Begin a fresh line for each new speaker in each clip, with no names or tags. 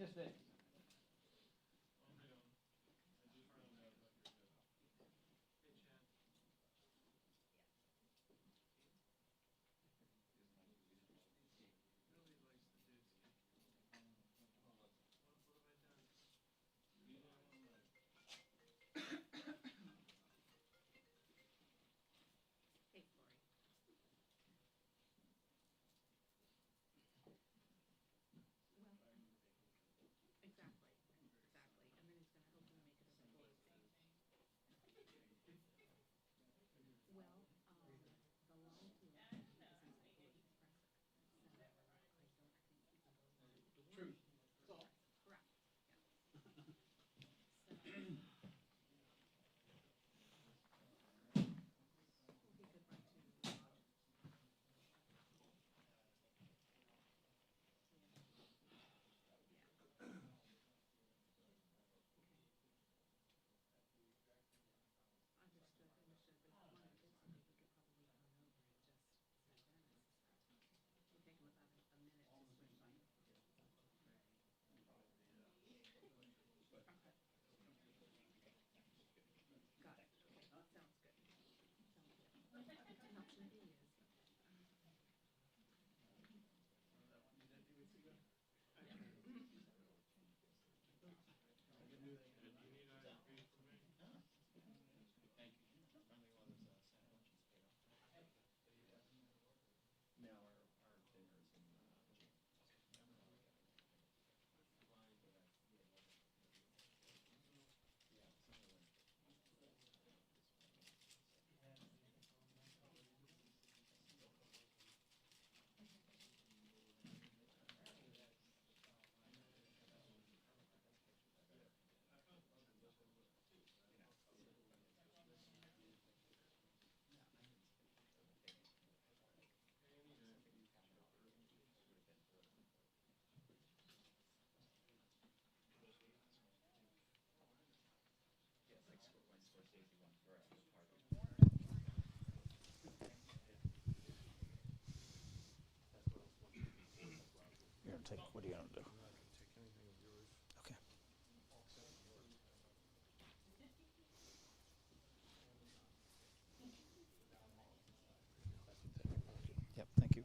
Yes, Dave.
Hey, Lori. Well, exactly, exactly. And then he's gonna hopefully make it over Pelosi. Well, the line to elect him is inside Pelosi's presser. So I think people go inside the door.
Truth.
Yes, correct, yes. So, well, he could run to, yeah, okay. Understood, understood. But if he wanted to get somebody, he could probably run over and just send Dennis a second. It would take him about a minute to swing by. Okay. Got it. Okay, sounds good. Sounds good. And option B is,
You're gonna take. What are you gonna do? Okay. Yep. Thank you.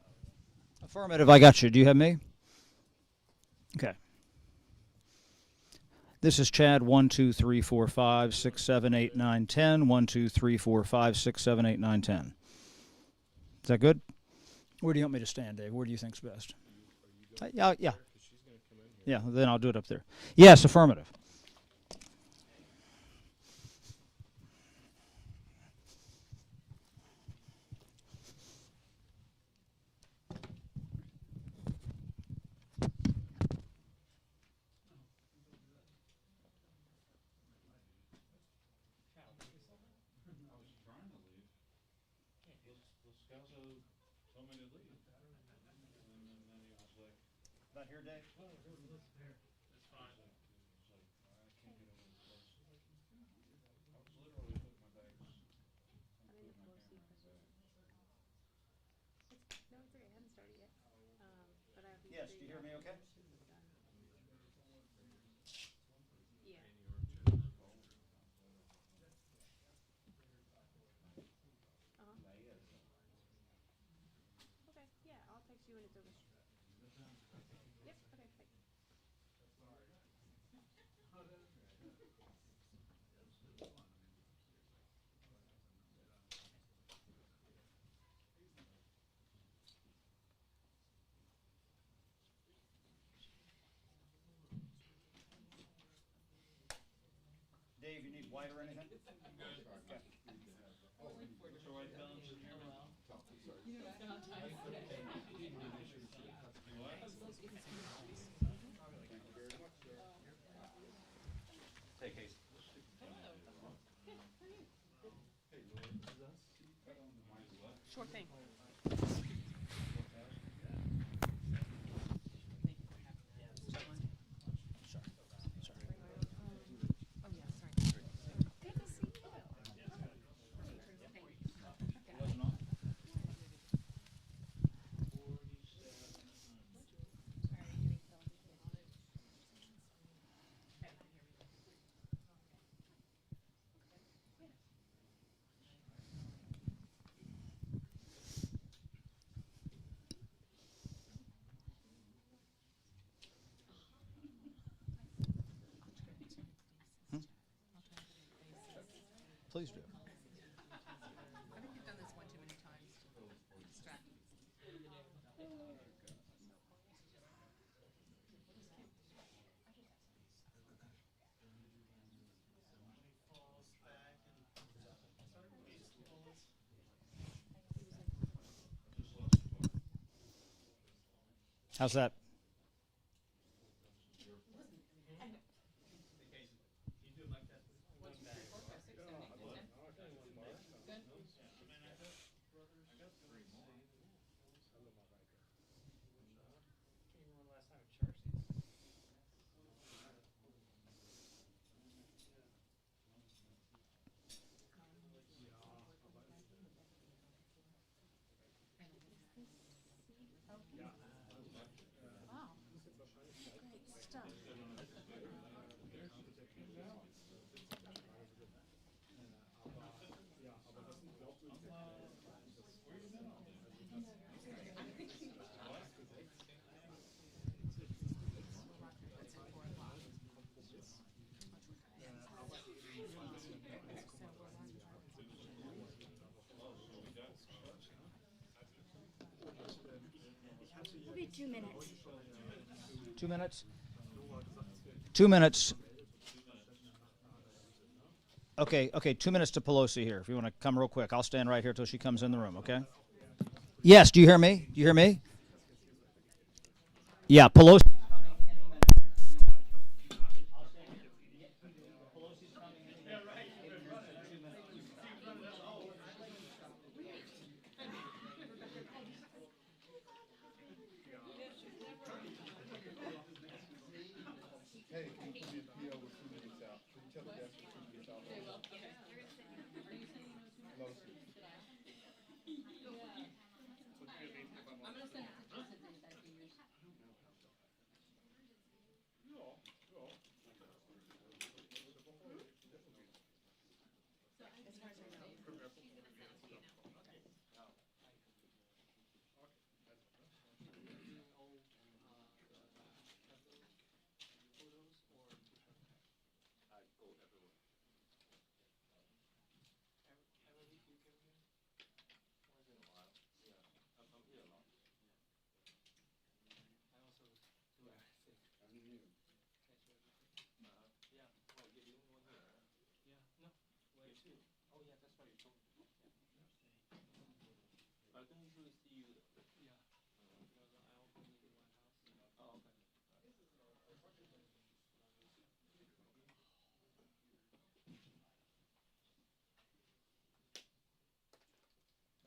Affirmative. I got you. Do you have me? Okay. This is Chad. 1, 2, 3, 4, 5, 6, 7, 8, 9, 10. 1, 2, 3, 4, 5, 6, 7, 8, 9, 10. Is that good? Where do you want me to stand, Dave? Where do you think's best? Yeah. Yeah. Yeah. Then I'll do it up there. Yes. Affirmative. Not here, Dave?
I'm in the Pelosi presser. No, it's okay. I haven't started yet. But I'll be
Yes. Do you
pretty
hear me okay?
as soon as I'm done. Yeah. Uh-huh. Okay. Yeah, I'll text you when it's over. Yep. Okay. Bye.
Dave, you need white or anything? Okay. Take Casey.
Sure thing. Oh, yeah, sorry. Good to see you.
Please do.
I think you've done this one too many times to distract me.
How's that?
Wow. Great stuff. It's at 4 o'clock.
It'll be 2 minutes.
2 minutes? 2 minutes. Okay, 2 minutes to Pelosi here. If you want to come real quick, I'll stand right here till she comes in the room, okay? Yes, do you hear me? Do you hear me? Yeah, Pelosi.
Hey, can you put me a PO with 2 minutes out? Can you tell the desk with 2 minutes out? Pelosi.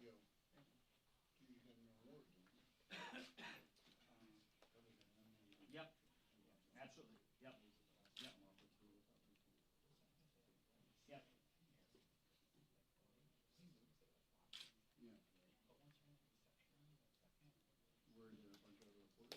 Yo, you got me on work, don't you?
Yep, absolutely. Yep. Yep. Yep.
Yeah. Where is there a bunch of other reporters?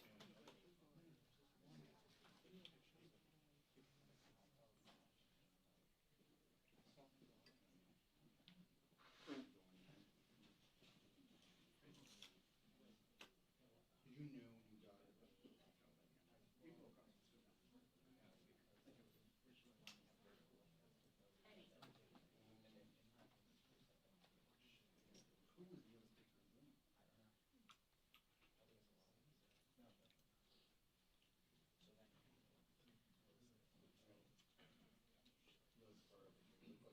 You knew when you got it. Who was the other person in the room? Looked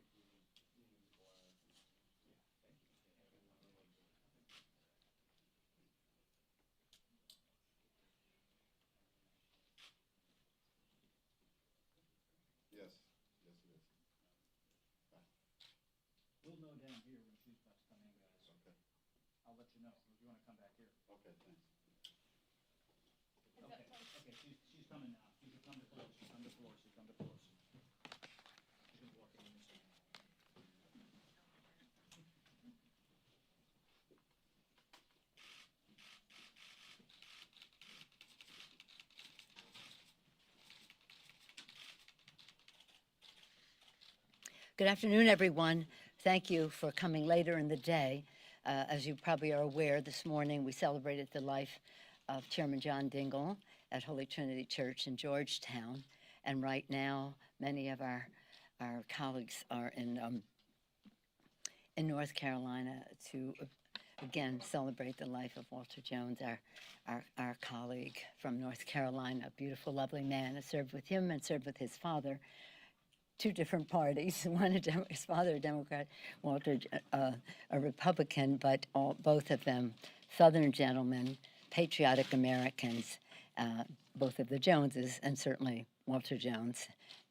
like he was in glass. Yes, yes it is.
We'll know down here when she's about to come in, guys.
Okay.
I'll let you know if you want to come back here.
Okay, thanks.
Okay, she's coming now. She can come to Pelosi, come to Pelosi, come to Pelosi. She's gonna walk in this way.
Good afternoon, everyone. Thank you for coming later in the day. As you probably are aware, this morning we celebrated the life of Chairman John Dingell at Holy Trinity Church in Georgetown. And right now, many of our colleagues are in North Carolina to again celebrate the life of Walter Jones, our colleague from North Carolina, a beautiful, lovely man. I served with him and served with his father. Two different parties. One, his father, a Democrat, Walter, a Republican, but both of them Southern gentlemen, patriotic Americans, both of the Joneses, and certainly Walter Jones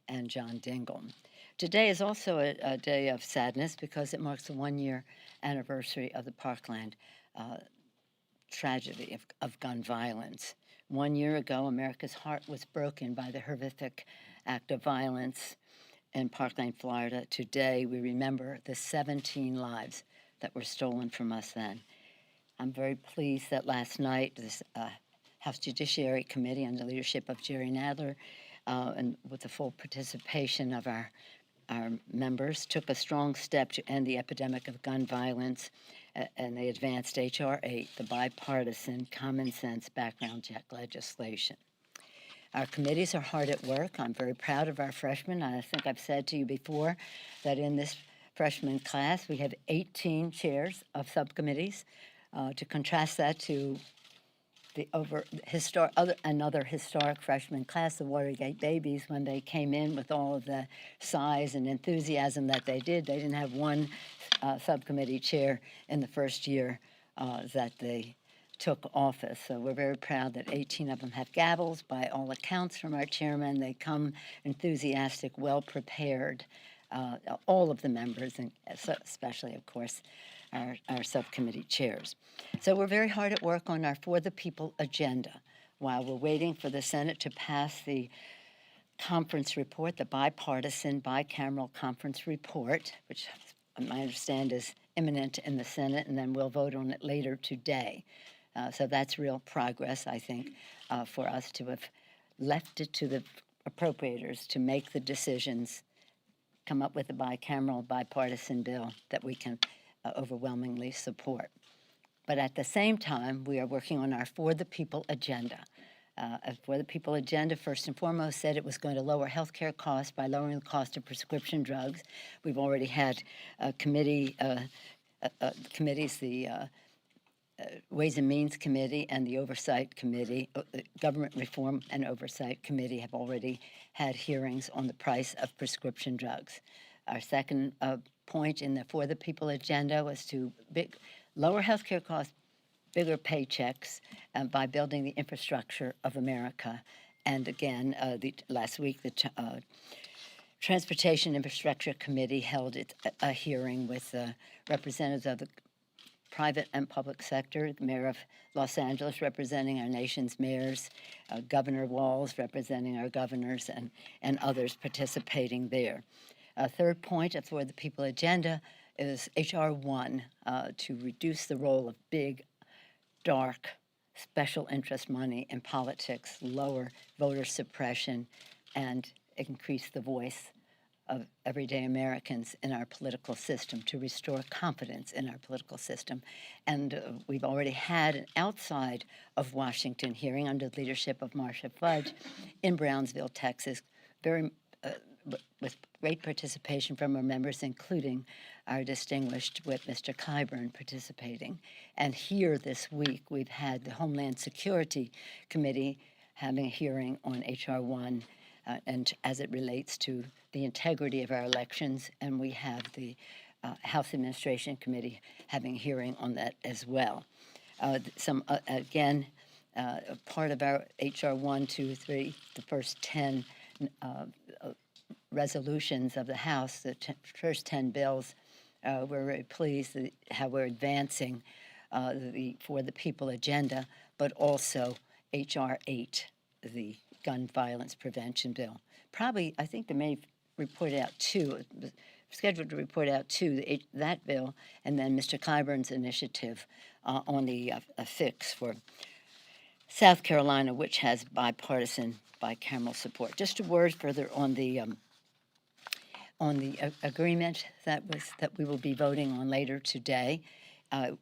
and John Dingell. Today is also a day of sadness because it marks the 1-year anniversary of the Parkland tragedy of gun violence. 1 year ago, America's heart was broken by the horrific act of violence in Parkland, Florida. Today, we remember the 17 lives that were stolen from us then. I'm very pleased that last night, this House Judiciary Committee under the leadership of Jerry Nadler and with the full participation of our members, took a strong step to end the epidemic of gun violence, and they advanced H.R. 8, the bipartisan common sense background check legislation. Our committees are hard at work. I'm very proud of our freshmen. I think I've said to you before that in this freshman class, we have 18 chairs of subcommittees. To contrast that to the another historic freshman class, the Watergate Babies, when they came in with all of the size and enthusiasm that they didn't have one subcommittee chair in the first year that they took office. So we're very proud that 18 of them have gavels. By all accounts from our chairman, they come enthusiastic, well-prepared, all of the members, and especially, of course, our subcommittee chairs. So we're very hard at work on our For the People agenda while we're waiting for the Senate to pass the conference report, the bipartisan, bicameral conference report, which I understand is imminent in the Senate, and then we'll vote on it later today. So that's real progress, I think, for us to have left it to the appropriators to make the decisions, come up with a bicameral, bipartisan bill that we can overwhelmingly support. But at the same time, we are working on our For the People agenda. For the People agenda, first and foremost, said it was going to lower health care costs by lowering the cost of prescription drugs. We've already had committees, the Ways and Means Committee and the Oversight Committee, Government Reform and Oversight Committee have already had hearings on the price of prescription drugs. Our second point in the For the People agenda was to lower healthcare costs, bigger paychecks by building the infrastructure of America. And again, last week, the Transportation Infrastructure Committee held a hearing with representatives of the private and public sector, the mayor of Los Angeles representing our nation's mayors, Governor Walz representing our governors, and others participating there. A third point For the People agenda is H.R. 1 to reduce the role of big, dark, special interest money in politics, lower voter suppression, and increase the voice of everyday Americans in our political system, to restore confidence in our political system. And we've already had an outside of Washington hearing under the leadership of Marcia Fudge in Brownsville, Texas, with great participation from our members, including our distinguished whip, Mr. Clyburn, participating. And here this week, we've had the Homeland Security Committee having a hearing on H.R. 1 and as it relates to the integrity of our elections, and we have the House Administration Committee having a hearing on that as well. Part of our H.R. 1, 2, 3, the first 10 resolutions of the House, the first 10 bills, we're very pleased how we're advancing for the People agenda, but also H.R. 8, the gun violence prevention bill. Probably, I think they may report out two, scheduled to report out two, that bill, and then Mr. Clyburn's initiative on the a fix for South Carolina, which has bipartisan, bicameral support. Just a word further on the agreement that we will be voting on later today.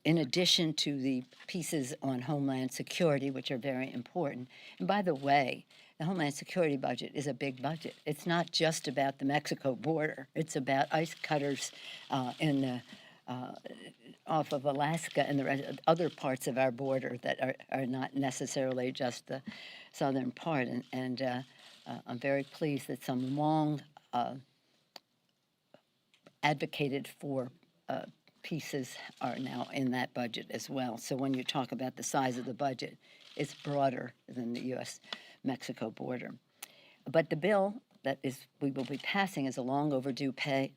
In addition to the pieces on Homeland Security, which are very important. And by the way, the Homeland Security budget is a big budget. It's not just about the Mexico border. It's about ice cutters off of Alaska and the other parts of our border that are not necessarily just the southern part. And I'm very pleased that some long advocated for pieces are now in that budget as well. So when you talk about the size of the budget, it's broader than the U.S.-Mexico border. But the bill that we will be passing is a long overdue pay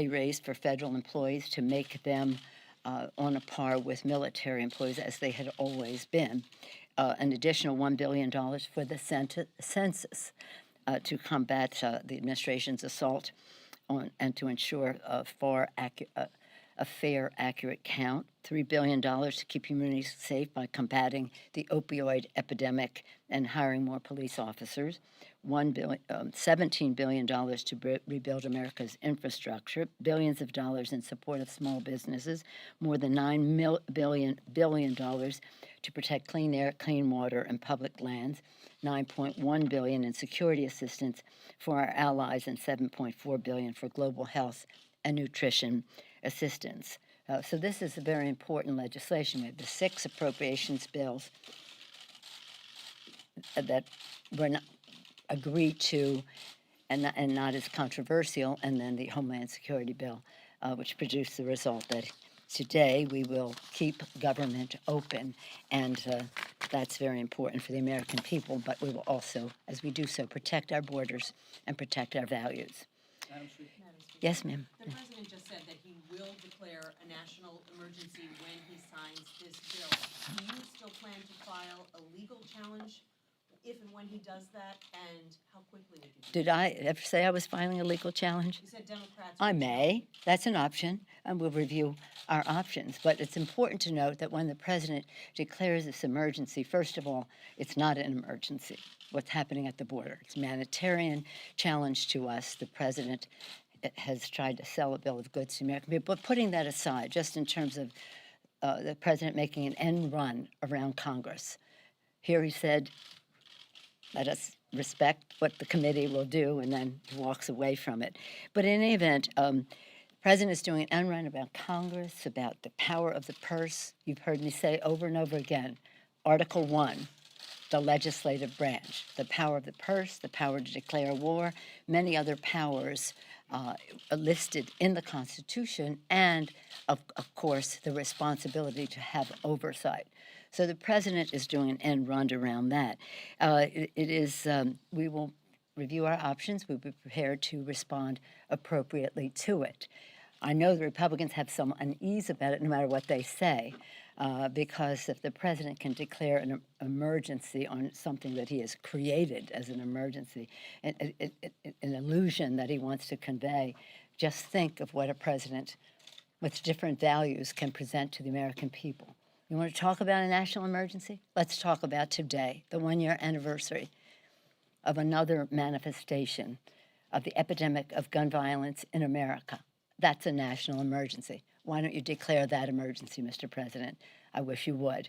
raise for federal employees to make them on a par with military employees as they had always been. An additional $1 billion for the census to combat the administration's assault on, and to ensure a fair, accurate count. $3 billion to keep communities safe by combating the opioid epidemic and hiring more police officers. $17 billion to rebuild America's infrastructure, billions of dollars in support of small businesses, more than $9 billion to protect clean air, clean water, and public lands, $9.1 billion in security assistance for our allies, and $7.4 billion for global health and nutrition assistance. So this is a very important legislation. We have the 6 appropriations bills that were not agreed to and not as controversial, and then the Homeland Security bill, which produced the result that today we will keep government open, and that's very important for the American people, but we will also, as we do so, protect our borders and protect our values.
Madam Speaker.
Yes, ma'am.
The president just said that he will declare a national emergency when he signs this bill. Do you still plan to file a legal challenge if and when he does that, and how quickly would you do
Did I ever say I was filing a legal challenge?
You said Democrats.
I
would
may. That's an option, and we'll review our options. But it's important to note that when the president declares this emergency, first of all, it's not an emergency, what's happening at the border. It's a humanitarian challenge to us. The president has tried to sell a bill of goods to the American people. But putting that aside, just in terms of the president making an end run around Congress, here he said, let us respect what the committee will do, and then he walks away from it. But in any event, the president is doing an end run about Congress, about the power of the purse. You've heard me say over and over again, Article 1, the legislative branch, the power of the purse, the power to declare war, many other powers listed in the Constitution, and of course, the responsibility to have oversight. So the president is doing an end run around that. We will review our options. We'll be prepared to respond appropriately to it. I know the Republicans have some unease about it, no matter what they say, because if the president can declare an emergency on something that he has created as an emergency, an illusion that he wants to convey, just think of what a president with different values can present to the American people. You want to talk about a national emergency? Let's talk about today, the 1-year anniversary of another manifestation of the epidemic of gun violence in America. That's a national emergency. Why don't you declare that emergency, Mr. President? I wish you would.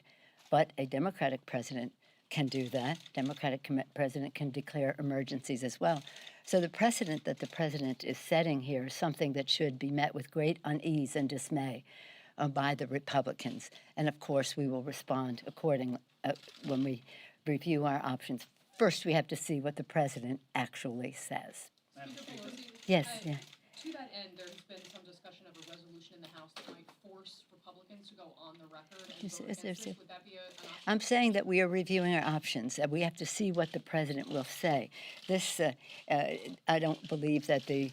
But a Democratic president can do that. Democratic president can declare emergencies as well. So the precedent that the president is setting here is something that should be met with great unease and dismay by the Republicans. And of course, we will respond accordingly when we review our options. First, we have to see what the president actually says.
Pelosi,
Yes, yeah.
to that end, there's been some discussion of a resolution in the House that might force Republicans to go on the record and
Is-
vote
is
against
there-
this. Would that be an option?
I'm saying that we are reviewing our options. We have to see what the president will say. This, I don't believe that the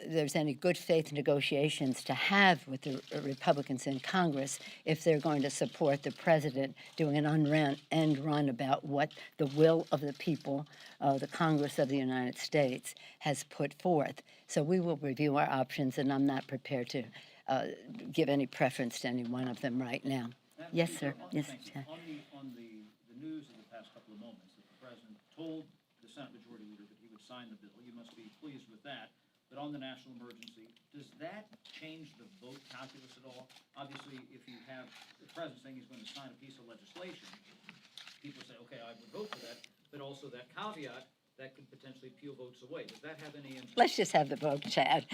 there's any good faith negotiations to have with the Republicans in Congress if they're going to support the president doing an end run about what the will of the people, the Congress of the United States, has put forth. So we will review our options, and I'm not prepared to give any preference to any one of them right now. Yes, sir. Yes, Chair.
On the news of the past couple of moments that the president told the Senate Majority Leader that he would sign the bill, you must be pleased with that. But on the national emergency, does that change the vote calculus at all? Obviously, if you have the president saying he's going to sign a piece of legislation, people say, okay, I would vote for that, but also that caveat that could potentially peel votes away. Does that have any impact?
Let's just have the vote, Chad.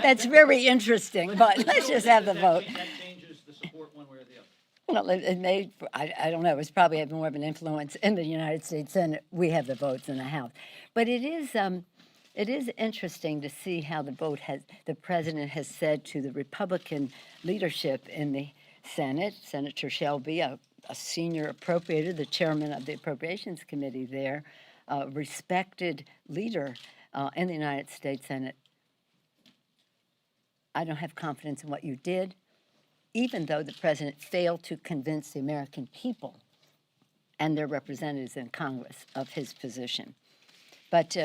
That's very interesting, but let's just have the vote.
That changes the support one way or the other.
Well, it may, I don't know, it's probably have more of an influence in the United States Senate. We have the votes in the House. But it is interesting to see how the president has said to the Republican leadership in the Senate, Senator Shelby, a senior appropriator, the chairman of the Appropriations Committee there, respected leader in the United States Senate. I don't have confidence in what you did, even though the president failed to convince the American people and their representatives in Congress of his position. But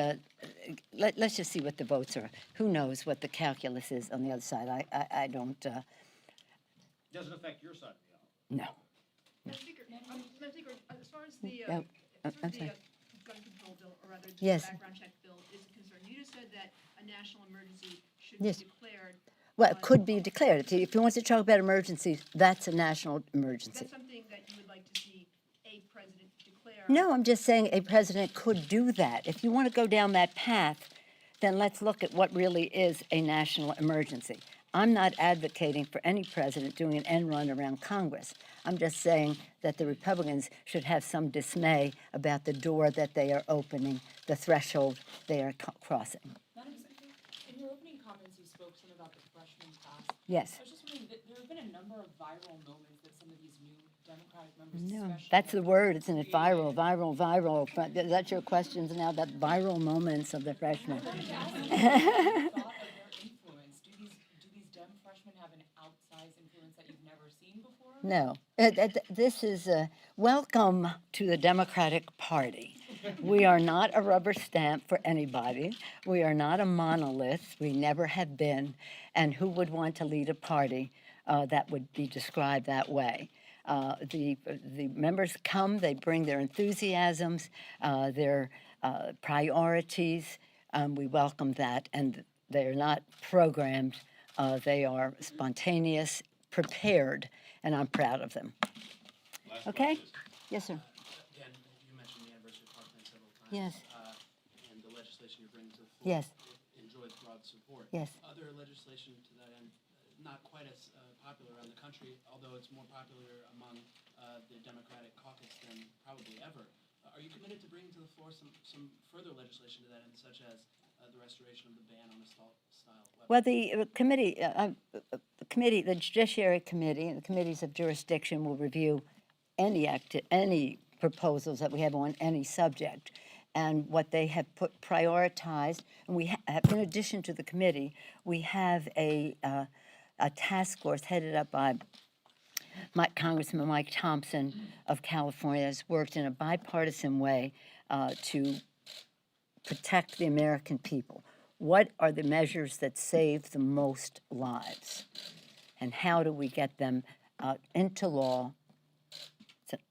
let's just see what the votes are. Who knows what the calculus is on the other side? I don't.
Doesn't affect your side of the aisle.
No.
Madam Speaker, as far as the,
Yeah, I'm sorry.
gun control bill, or rather, the
Yes.
background check bill is concerned, you just said that a national emergency should
Yes.
be declared.
Well, it could be declared. If he wants to talk about emergencies, that's a national emergency.
That's something that you would like to see a president declare.
No, I'm just saying a president could do that. If you want to go down that path, then let's look at what really is a national emergency. I'm not advocating for any president doing an end run around Congress. I'm just saying that the Republicans should have some dismay about the door that they are opening, the threshold they are crossing.
Madam Speaker, in your opening comments, you spoke some about the freshman class.
Yes.
I was just wondering, there have been a number of viral moments that some of these new Democratic members,
No,
especially.
that's the word, isn't it? Viral, viral, viral. Is that your questions now about viral moments of the freshmen?
Thought of their influence. Do these Dem freshmen have an outsized influence that you've never seen before?
No. This is welcome to the Democratic Party. We are not a rubber stamp for anybody. We are not a monolith. We never have been. And who would want to lead a party that would be described that way? The members come, they bring their enthusiasms, their priorities. We welcome that, and they are not programmed. They are spontaneous, prepared, and I'm proud of them. Okay? Yes, sir.
Again, you mentioned the anniversary of Parkland several times.
Yes.
And the legislation you're bringing to the floor.
Yes.
Enjoys broad support.
Yes.
Other legislation to that end, not quite as popular around the country, although it's more popular among the Democratic caucus than probably ever. Are you committed to bringing to the floor some further legislation to that end, such as the restoration of the ban on assault-style weapons?
Well, the committee, the Judiciary Committee, and the committees of jurisdiction will review any proposals that we have on any subject. And what they have prioritized, and we have, in addition to the committee, we have a task force headed up by Congressman Mike Thompson of California has worked in a bipartisan way to protect the American people. What are the measures that save the most lives? And how do we get them into law? It's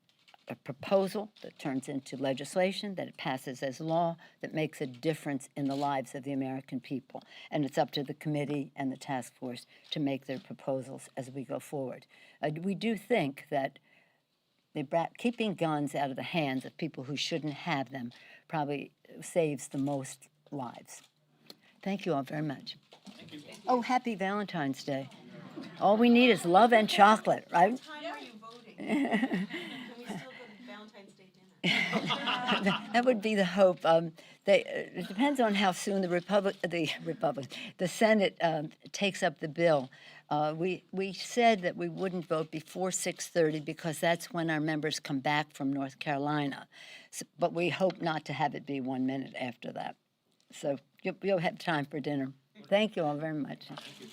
a proposal that turns into legislation, that it passes as law, that makes a difference in the lives of the American people. And it's up to the committee and the task force to make their proposals as we go forward. We do think that keeping guns out of the hands of people who shouldn't have them probably saves the most lives. Thank you all very much.
Thank you.
Oh, happy Valentine's Day. All we need is love and chocolate, right?
What time are you voting? Can we still go to Valentine's Day dinner?
That would be the hope. It depends on how soon the Senate takes up the bill. We said that we wouldn't vote before 6:30 because that's when our members come back from North Carolina. But we hope not to have it be 1 minute after that. So you'll have time for dinner. Thank you all very much.
Thank you.